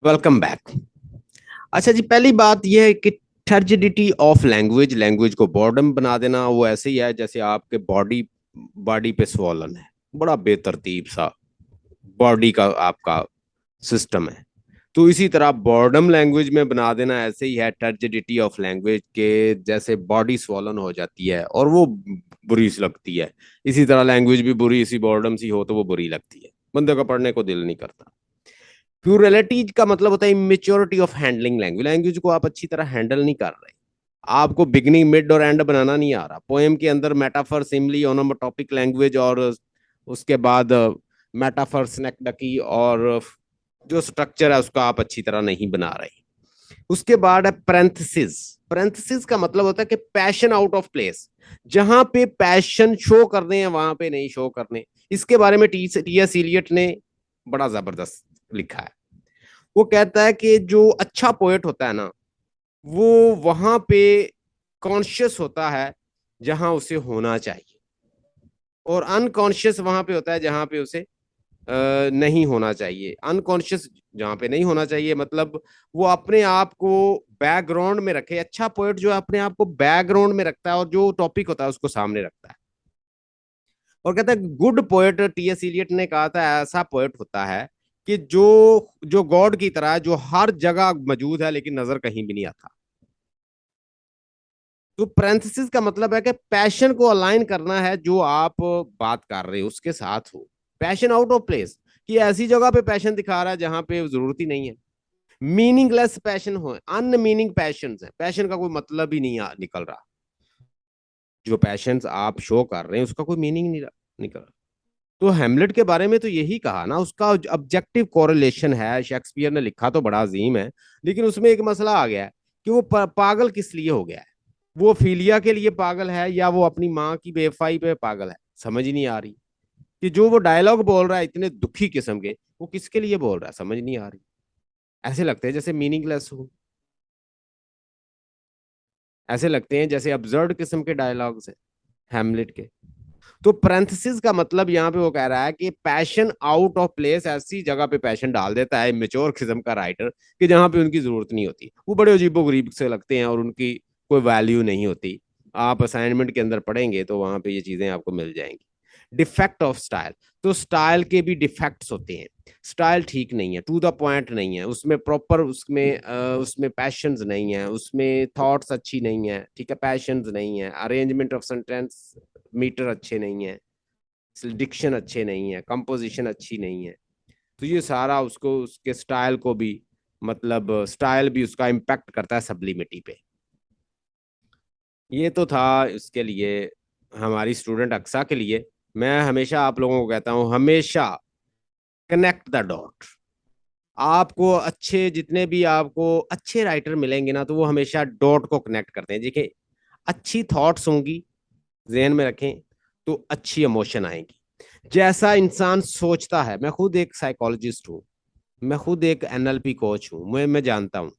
Welcome back. अच्छा जी, पहली बात यह है कि टर्जिडिटी ऑफ लैंग्वेज, लैंग्वेज को बॉर्डम बना देना, वो ऐसे ही है जैसे आपके बॉडी बॉडी पे स्वॉलन है, बड़ा बेतरतीब सा बॉडी का आपका सिस्टम है। तो इसी तरह बॉर्डम लैंग्वेज में बना देना ऐसे ही है टर्जिडिटी ऑफ लैंग्वेज के, जैसे बॉडी स्वॉलन हो जाती है और वो बुरी सी लगती है। इसी तरह लैंग्वेज भी बुरी सी बॉर्डम सी हो तो वो बुरी लगती है, बंदे का पढ़ने को दिल नहीं करता। प्यूरिलिटी का मतलब होता है immaturity of handling language, language को आप अच्छी तरह हैंडल नहीं कर रहे, आपको बिगनिंग मिड और एंड बनाना नहीं आ रहा। पोएम के अंदर मेटाफर, सिमली, ओनोमोटॉपिक लैंग्वेज और उसके बाद मेटाफर, स्नेकडकी और जो स्ट्रक्चर है उसका आप अच्छी तरह नहीं बना रहे। उसके बाद है पैरेंथेसिस। पैरेंथेसिस का मतलब होता है कि पैशन आउट ऑफ प्लेस, जहां पे पैशन शो करने हैं वहां पे नहीं शो करने। इसके बारे में टी एस इलियट ने बड़ा जबरदस्त लिखा है। वो कहता है कि जो अच्छा पोएट होता है ना, वो वहां पे कॉन्शियस होता है जहां उसे होना चाहिए, और अनकॉन्शियस वहां पे होता है जहां पे उसे नहीं होना चाहिए। अनकॉन्शियस जहां पे नहीं होना चाहिए मतलब वो अपने आप को बैकग्राउंड में रखे। अच्छा पोएट जो है अपने आप को बैकग्राउंड में रखता है और जो टॉपिक होता है उसको सामने रखता है। और कहता है good poet, T S Eliot ने कहा था, ऐसा पोएट होता है कि जो जो गॉड की तरह जो हर जगह मौजूद है लेकिन नजर कहीं भी नहीं आता। तो पैरेंथेसिस का मतलब है कि पैशन को अलाइन करना है, जो आप बात कर रहे हो उसके साथ हो। पैशन आउट ऑफ प्लेस, कि ऐसी जगह पे पैशन दिखा रहा है जहां पे जरूरत ही नहीं है। मीनिंगलेस पैशन हो, अनमीनिंग पैशन है, पैशन का कोई मतलब ही नहीं निकल रहा। जो पैशन आप शो कर रहे हैं उसका कोई मीनिंग नहीं निकल रहा। तो हेमलेट के बारे में तो यही कहा ना, उसका ऑब्जेक्टिव कोरिलेशन है। शेक्सपियर ने लिखा तो बड़ा अजीम है, लेकिन उसमें एक मसला आ गया है कि वो पागल किस लिए हो गया है। वो फीलिया के लिए पागल है या वो अपनी माँ की बेवफाई पे पागल है, समझ ही नहीं आ रही। कि जो वो डायलॉग बोल रहा है इतने दुखी किस्म के, वो किसके लिए बोल रहा है समझ नहीं आ रही। ऐसे लगते हैं जैसे मीनिंगलेस हो, ऐसे लगते हैं जैसे अब्सर्ड किस्म के डायलॉग्स है हैमलेट के। तो पैरेंथेसिस का मतलब यहाँ पे वो कह रहा है कि पैशन आउट ऑफ प्लेस, ऐसी जगह पे पैशन डाल देता है मेच्योर किस्म का राइटर कि जहां पे उनकी जरूरत नहीं होती। वो बड़े अजीबो गरीब से लगते हैं और उनकी कोई वैल्यू नहीं होती। आप असाइनमेंट के अंदर पढ़ेंगे तो वहां पे ये चीजें आपको मिल जाएंगी। डिफेक्ट ऑफ स्टाइल, तो स्टाइल के भी डिफेक्ट्स होते हैं। स्टाइल ठीक नहीं है, टू द पॉइंट नहीं है, उसमें प्रॉपर उसमें पैशंस नहीं है, उसमें थॉट्स अच्छी नहीं है, ठीक है, पैशंस नहीं है, अरेंजमेंट ऑफ सेंटेंस मीटर अच्छे नहीं है, डिक्शन अच्छे नहीं है, कंपोजिशन अच्छी नहीं है। तो ये सारा उसको उसके स्टाइल को भी, मतलब स्टाइल भी उसका इम्पैक्ट करता है सब्लिमिटी पे। ये तो था इसके लिए, हमारी स्टूडेंट अक्सा के लिए। मैं हमेशा आप लोगों को कहता हूँ, हमेशा कनेक्ट द डॉट। आपको अच्छे, जितने भी आपको अच्छे राइटर मिलेंगे ना, तो वो हमेशा डॉट को कनेक्ट करते हैं। देखिए, अच्छी थॉट्स होंगी, जहन में रखें, तो अच्छी इमोशन आएंगी। जैसा इंसान सोचता है, मैं खुद एक साइकोलॉजिस्ट हूँ, मैं खुद एक एनएलपी कोच हूँ, मैं जानता हूँ।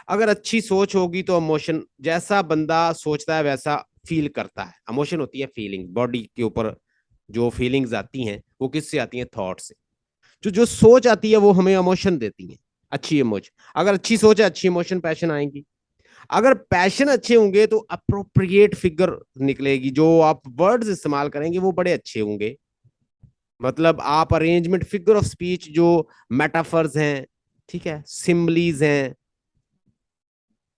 अगर अच्छी सोच होगी तो इमोशन, जैसा बंदा सोचता है वैसा फील करता है। इमोशन होती है फीलिंग, बॉडी के ऊपर जो फीलिंग्स आती हैं वो किससे आती हैं? थॉट से। जो जो सोच आती है वो हमें इमोशन देती है, अच्छी इमोशन। अगर अच्छी सोच है, अच्छी इमोशन पैशन आएंगी। अगर पैशन अच्छे होंगे तो अप्रोप्रिएट फिगर निकलेगी, जो आप वर्ड्स इस्तेमाल करेंगे वो बड़े अच्छे होंगे। मतलब आप अरेंजमेंट, फिगर ऑफ स्पीच, जो मेटाफर्स हैं, ठीक है, सिम्बलीज हैं,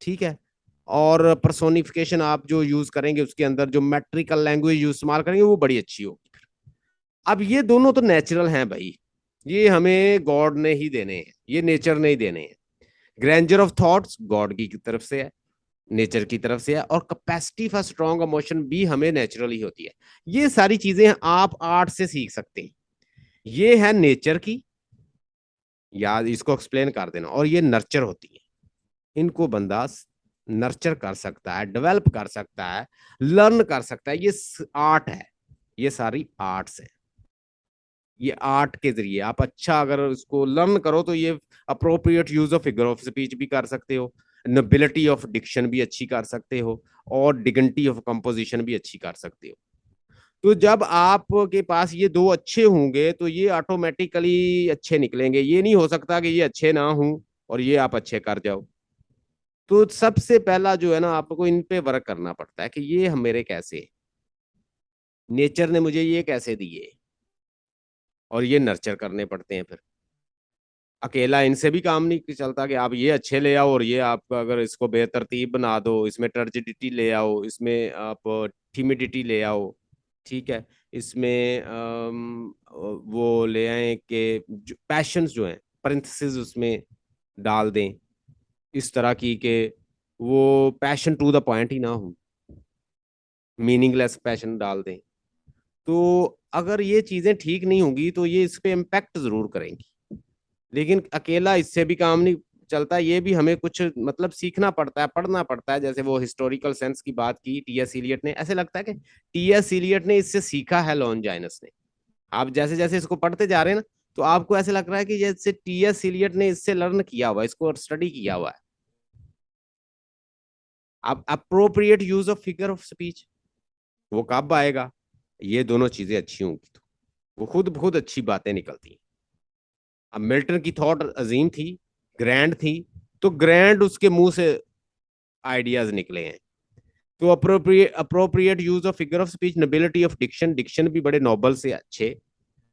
ठीक है, और पर्सोनिफिकेशन आप जो यूज करेंगे उसके अंदर, जो मेट्रिकल लैंग्वेज यूज इस्तेमाल करेंगे वो बड़ी अच्छी होगी। अब ये दोनों तो नेचुरल हैं भाई, ये हमें गॉड ने ही देने हैं, ये नेचर ने ही देने हैं। ग्रैंडर ऑफ थॉट्स गॉड की तरफ से है, नेचर की तरफ से है, और कैपेसिटी फॉर स्ट्रॉन्ग इमोशन भी हमें नेचुरली होती है। ये सारी चीजें आप आर्ट से सीख सकते हैं। ये है नेचर की, याद इसको एक्सप्लेन कर देना, और ये नर्चर होती है। इनको बंदा नर्चर कर सकता है, डेवलप कर सकता है, लर्न कर सकता है। ये आर्ट है, ये सारी आर्ट्स है। ये आर्ट के जरिए आप अच्छा अगर इसको लर्न करो तो ये appropriate use of figure of speech भी कर सकते हो, नोबिलिटी ऑफ डिक्शन भी अच्छी कर सकते हो, और डिग्निटी ऑफ कंपोजिशन भी अच्छी कर सकते हो। तो जब आपके पास ये दो अच्छे होंगे तो ये ऑटोमेटिकली अच्छे निकलेंगे। ये नहीं हो सकता कि ये अच्छे ना हों और ये आप अच्छे कर जाओ। तो सबसे पहला जो है ना, आपको इन पे वर्क करना पड़ता है कि ये हम मेरे कैसे, नेचर ने मुझे ये कैसे दिए, और ये नर्चर करने पड़ते हैं फिर। अकेला इनसे भी काम नहीं चलता कि आप ये अच्छे ले आओ और ये आपका, अगर इसको बेतरतीब बना दो, इसमें टर्जिडिटी ले आओ, इसमें आप थिमिडिटी ले आओ, ठीक है, इसमें वो ले आए कि पैशंस जो हैं पैरेंथेसिस उसमें डाल दें, इस तरह की कि वो पैशन टू द पॉइंट ही ना हो, मीनिंगलेस पैशन डाल दें। तो अगर ये चीजें ठीक नहीं होंगी तो ये इस पे इम्पैक्ट जरूर करेंगी। लेकिन अकेला इससे भी काम नहीं चलता, ये भी हमें कुछ मतलब सीखना पड़ता है, पढ़ना पड़ता है। जैसे वो हिस्टोरिकल सेंस की बात की टीएस इलियट ने, ऐसे लगता है कि टीएस इलियट ने इससे सीखा है लॉन्जाइनस ने। आप जैसे जैसे इसको पढ़ते जा रहे हैं ना, तो आपको ऐसे लग रहा है कि जैसे टीएस इलियट ने इससे लर्न किया हुआ, इसको स्टडी किया हुआ है। अब appropriate use of figure of speech वो कब आएगा, ये दोनों चीजें अच्छी होंगी तो वो खुद खुद अच्छी बातें निकलती हैं। अब मिल्टन की थॉट अजीम थी, ग्रैंड थी, तो ग्रैंड उसके मुंह से आइडियाज निकले हैं। तो appropriate use of figure of speech, nobility of diction, diction भी बड़े नोबल से अच्छे,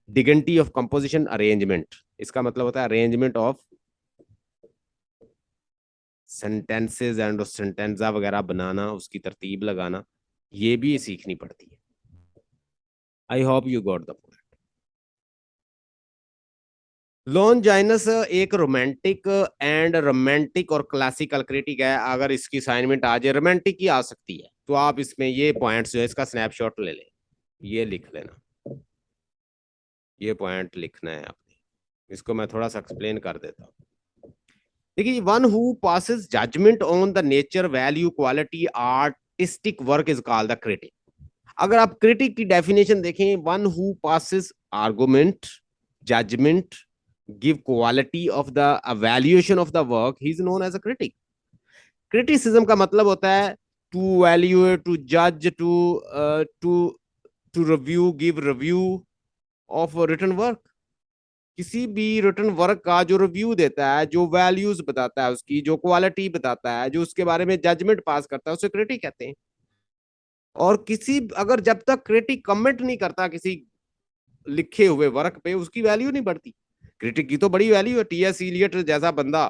डिगनिटी ऑफ कंपोजिशन, अरेंजमेंट, इसका मतलब होता है अरेंजमेंट ऑफ सेंटेंसेज एंड सेंटेंजा वगैरह बनाना, उसकी तरतीब लगाना, ये भी सीखनी पड़ती है। I hope you got the point. Longinus एक रोमांटिक एंड रोमांटिक और क्लासिकल क्रिटिक है। अगर इसकी असाइनमेंट आ जाए, रोमांटिक ही आ सकती है, तो आप इसमें ये पॉइंट्स जो है इसका स्नैपशॉट ले लें, ये लिख लेना, ये पॉइंट लिखना है आपने। इसको मैं थोड़ा सा एक्सप्लेन कर देता हूँ। देखिए, one who passes judgement on the nature, value, quality, artistic work is called the critic. अगर आप क्रिटिक की डेफिनेशन देखें, one who passes argument, judgement, give quality of the evaluation of the work, he is known as a critic. Criticism का मतलब होता है to evaluate, to judge, to review, give review of a written work। किसी भी written work का जो review देता है, जो वैल्यूज बताता है, उसकी जो क्वालिटी बताता है, जो उसके बारे में जजमेंट पास करता है, उसे क्रिटिक कहते हैं। और किसी, अगर जब तक क्रिटिक कमेंट नहीं करता किसी लिखे हुए वर्क पे, उसकी वैल्यू नहीं बढ़ती। क्रिटिक की तो बड़ी वैल्यू है। टीएस इलियट जैसा बंदा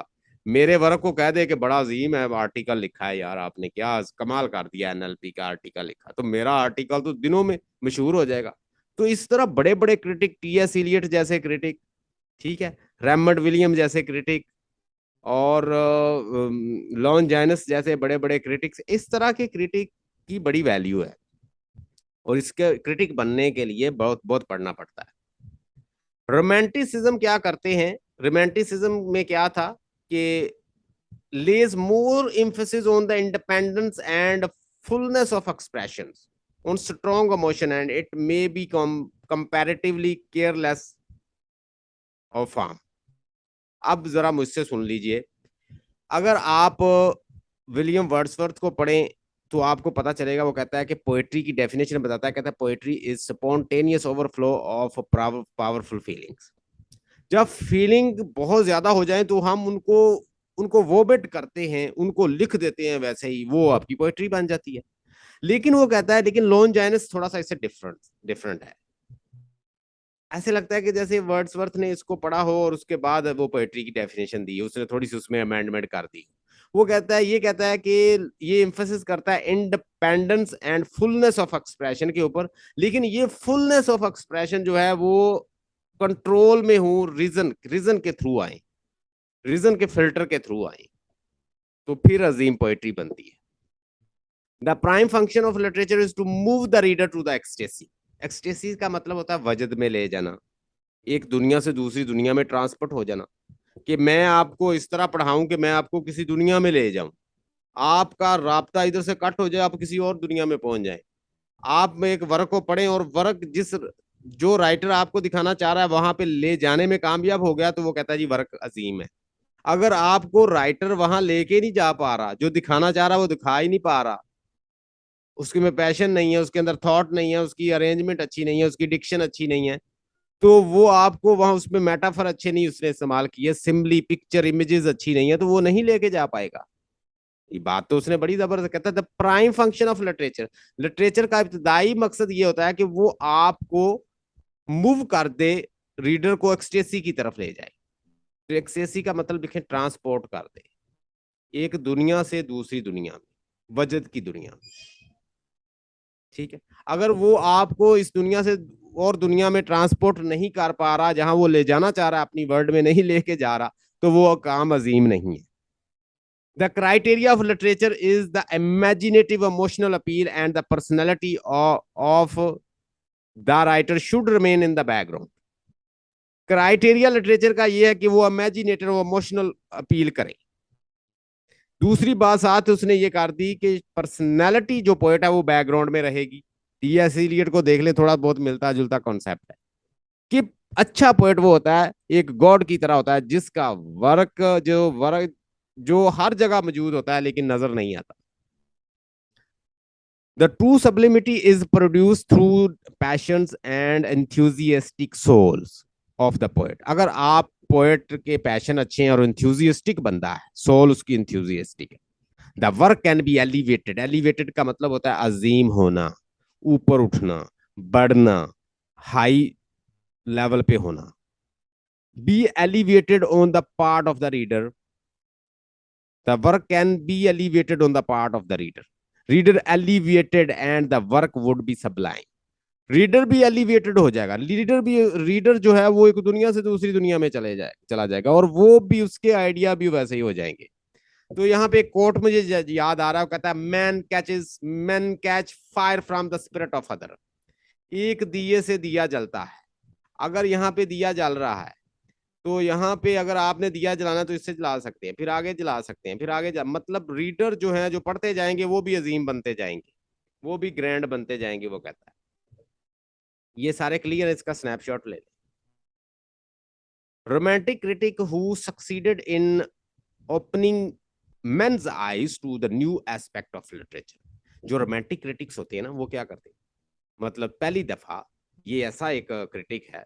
मेरे वर्क को कह दे कि बड़ा अजीम है आर्टिकल लिखा है, यार आपने क्या कमाल कर दिया, एनएलपी का आर्टिकल लिखा, तो मेरा आर्टिकल तो दिनों में मशहूर हो जाएगा। तो इस तरह बड़े बड़े क्रिटिक, टीएस इलियट जैसे क्रिटिक, ठीक है, रेमंड विलियम जैसे क्रिटिक, और लॉन जैनस जैसे बड़े बड़े क्रिटिक्स, इस तरह के क्रिटिक की बड़ी वैल्यू है। और इसके क्रिटिक बनने के लिए बहुत बहुत पढ़ना पड़ता है। रोमांटिसिज्म क्या करते हैं, रोमांटिसिज्म में क्या था कि lays more emphasis on the independence and fullness of expressions, on strong emotion, and it may become comparatively careless of harm। अब जरा मुझसे सुन लीजिए, अगर आप विलियम वर्ड्सवर्थ को पढ़ें तो आपको पता चलेगा, वो कहता है कि पोएट्री की डेफिनेशन बताता है, कहता है poetry is spontaneous overflow of powerful feelings. जब फीलिंग बहुत ज्यादा हो जाए तो हम उनको उनको वो बेट करते हैं, उनको लिख देते हैं, वैसे ही वो आपकी पोएट्री बन जाती है। लेकिन वो कहता है, लेकिन लॉन जाइनस थोड़ा सा इससे डिफरेंट डिफरेंट है। ऐसे लगता है कि जैसे वर्ड्सवर्थ ने इसको पढ़ा हो और उसके बाद वो पोएट्री की डेफिनेशन दी, उसने थोड़ी सी उसमें अमेंडमेंट कर दी। वो कहता है, ये कहता है कि ये एम्फेसिस करता है independence and fullness of expression के ऊपर, लेकिन ये फुलनेस ऑफ एक्सप्रेशन जो है वो कंट्रोल में हो, रीजन रीजन के थ्रू आए, रीजन के फिल्टर के थ्रू आए, तो फिर अजीम पोएट्री बनती है। The prime function of literature is to move the reader to the ecstasy. Ecstasy का मतलब होता है वजद में ले जाना, एक दुनिया से दूसरी दुनिया में ट्रांसपोर्ट हो जाना, कि मैं आपको इस तरह पढ़ाऊं कि मैं आपको किसी दुनिया में ले जाऊं, आपका राब्ता इधर से कट हो जाए, आप किसी और दुनिया में पहुंच जाए। आप में एक वर्क को पढ़ें और वर्क जिस जो राइटर आपको दिखाना चाह रहा है वहां पे ले जाने में कामयाब हो गया, तो वो कहता है जी वर्क अजीम है। अगर आपको राइटर वहां लेके नहीं जा पा रहा, जो दिखाना चाह रहा है वो दिखा ही नहीं पा रहा, उसके में पैशन नहीं है, उसके अंदर थॉट नहीं है, उसकी अरेंजमेंट अच्छी नहीं है, उसकी डिक्शन अच्छी नहीं है, तो वो आपको वहां उसमें मेटाफर अच्छे नहीं उसने इस्तेमाल किए, सिंपली पिक्चर इमेजेस अच्छी नहीं है, तो वो नहीं लेके जा पाएगा। ये बात तो उसने बड़ी जबरदस्त कहता है, the prime function of literature, literature का इब्तदाई मकसद ये होता है कि वो आपको मूव कर दे, रीडर को एक्सटेसी की तरफ ले जाए। तो एक्सटेसी का मतलब लिखे ट्रांसपोर्ट कर दे एक दुनिया से दूसरी दुनिया में, वजद की दुनिया में। ठीक है, अगर वो आपको इस दुनिया से और दुनिया में ट्रांसपोर्ट नहीं कर पा रहा, जहां वो ले जाना चाह रहा है अपनी वर्ल्ड में नहीं लेके जा रहा, तो वो काम अजीम नहीं है। The criteria of literature is the imaginative emotional appeal and the personality of the writer should remain in the background. Criteria literature का ये है कि वो इमेजिनेटर और इमोशनल अपील करे। दूसरी बात साथ उसने ये कर दी कि पर्सनैलिटी जो पोएट है वो बैकग्राउंड में रहेगी। टी.एस. इलियट को देख ले, थोड़ा बहुत मिलता जुलता कॉन्सेप्ट है कि अच्छा पोएट वो होता है एक गॉड की तरह होता है, जिसका वर्क जो हर जगह मौजूद होता है लेकिन नजर नहीं आता। The true sublimity is produced through passions and enthusiastic souls of the poet. अगर आप पोएट के पैशन अच्छे हैं और enthusiastic बंदा है, सोल उसकी enthusiastic है, the work can be elevated. Elevated का मतलब होता है अजीम होना, ऊपर उठना, बढ़ना, हाई लेवल पे होना। Be elevated on the part of the reader, the work can be elevated on the part of the reader. Reader elevated and the work would be sublime. Reader भी एलिवेटेड हो जाएगा, reader जो है वो एक दुनिया से दूसरी दुनिया में चला जाएगा, और वो भी उसके आइडिया भी वैसे ही हो जाएंगे। तो यहाँ पे एक कोट मुझे याद आ रहा है, कहता है man catch fire from the spirit of other. एक दिए से दिया जलता है। अगर यहाँ पे दिया जल रहा है तो यहाँ पे अगर आपने दिया जलाना तो इससे जला सकते हैं, फिर आगे जला सकते हैं, फिर आगे मतलब रीडर जो है जो पढ़ते जाएंगे वो भी अजीम बनते जाएंगे, वो भी ग्रैंड बनते जाएंगे, वो कहता है। ये सारे क्लियर है, इसका स्नैपशॉट ले। Romantic critic who succeeded in opening men's eyes to the new aspect of literature। जो रोमांटिक क्रिटिक्स होते हैं ना, वो क्या करते हैं, मतलब पहली दफा ये ऐसा एक क्रिटिक है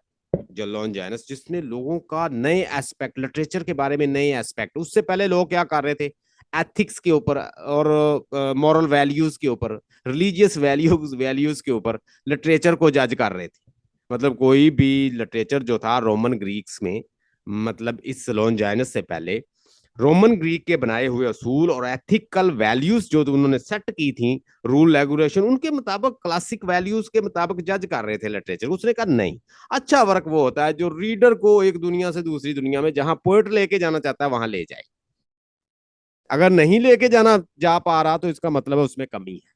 जो लॉन्जाइनस, जिसने लोगों का नए एस्पेक्ट लिटरेचर के बारे में, नए एस्पेक्ट, उससे पहले लोग क्या कर रहे थे, एथिक्स के ऊपर और मॉरल वैल्यूज के ऊपर, रिलीजियस वैल्यूज के ऊपर लिटरेचर को जज कर रहे थे। मतलब कोई भी लिटरेचर जो था रोमन ग्रीक्स में, मतलब इस लॉन्जाइनस से पहले रोमन ग्रीक के बनाए हुए असूल और एथिकल वैल्यूज जो उन्होंने सेट की थी, रूल रेगुलेशन, उनके मुताबिक, क्लासिक वैल्यूज के मुताबिक जज कर रहे थे लिटरेचर। उसने कहा नहीं, अच्छा वर्क वो होता है जो रीडर को एक दुनिया से दूसरी दुनिया में, जहां पोएट लेके जाना चाहता है वहां ले जाए। अगर नहीं लेके जाना जा पा रहा तो इसका मतलब है उसमें कमी है,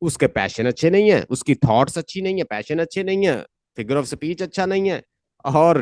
उसके पैशन अच्छे नहीं है, उसकी थॉट्स अच्छी नहीं है, पैशन अच्छे नहीं है, फिगर ऑफ स्पीच अच्छा नहीं है, और